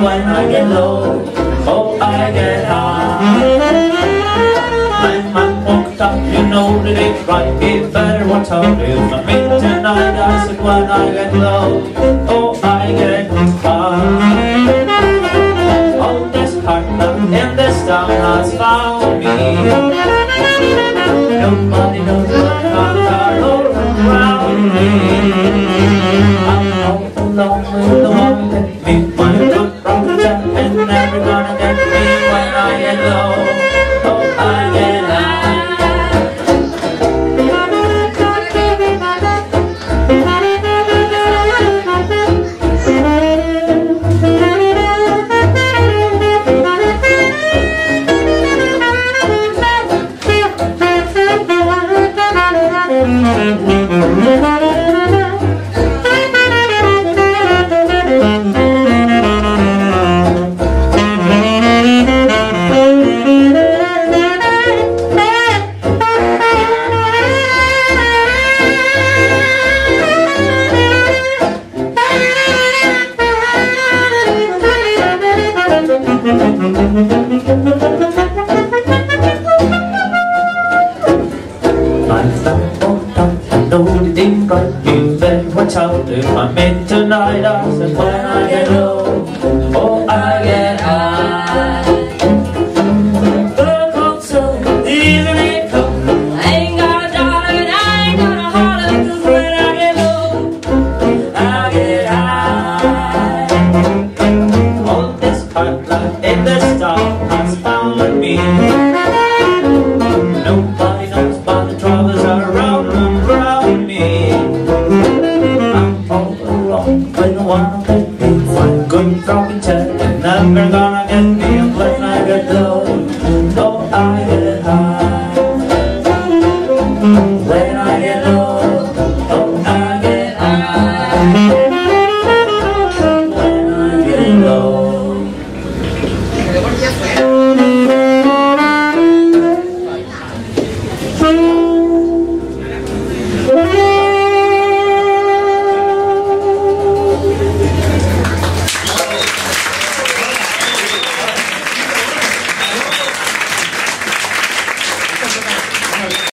When I get low, oh I get high. My mind walked up, you know that it's right. Be better watch out if I meet tonight. I said when I get low, oh I get high. All this hard luck in this town has found me. Nobody knows what I'm all around me. I'm all alone with the one that me find good. And never gonna get me when I get low. Oh, I get watch out if I'm in tonight. I said when I get low, oh I get high. The cold so even it cold. I ain't gonna die and I ain't gonna holler, 'cause when I get low, I get high. All this hard luck in this town has found me. Nobody knows about the troubles around and around me. When the one that me find good rocking chair, and never gonna get me when I get low. Oh, I get high.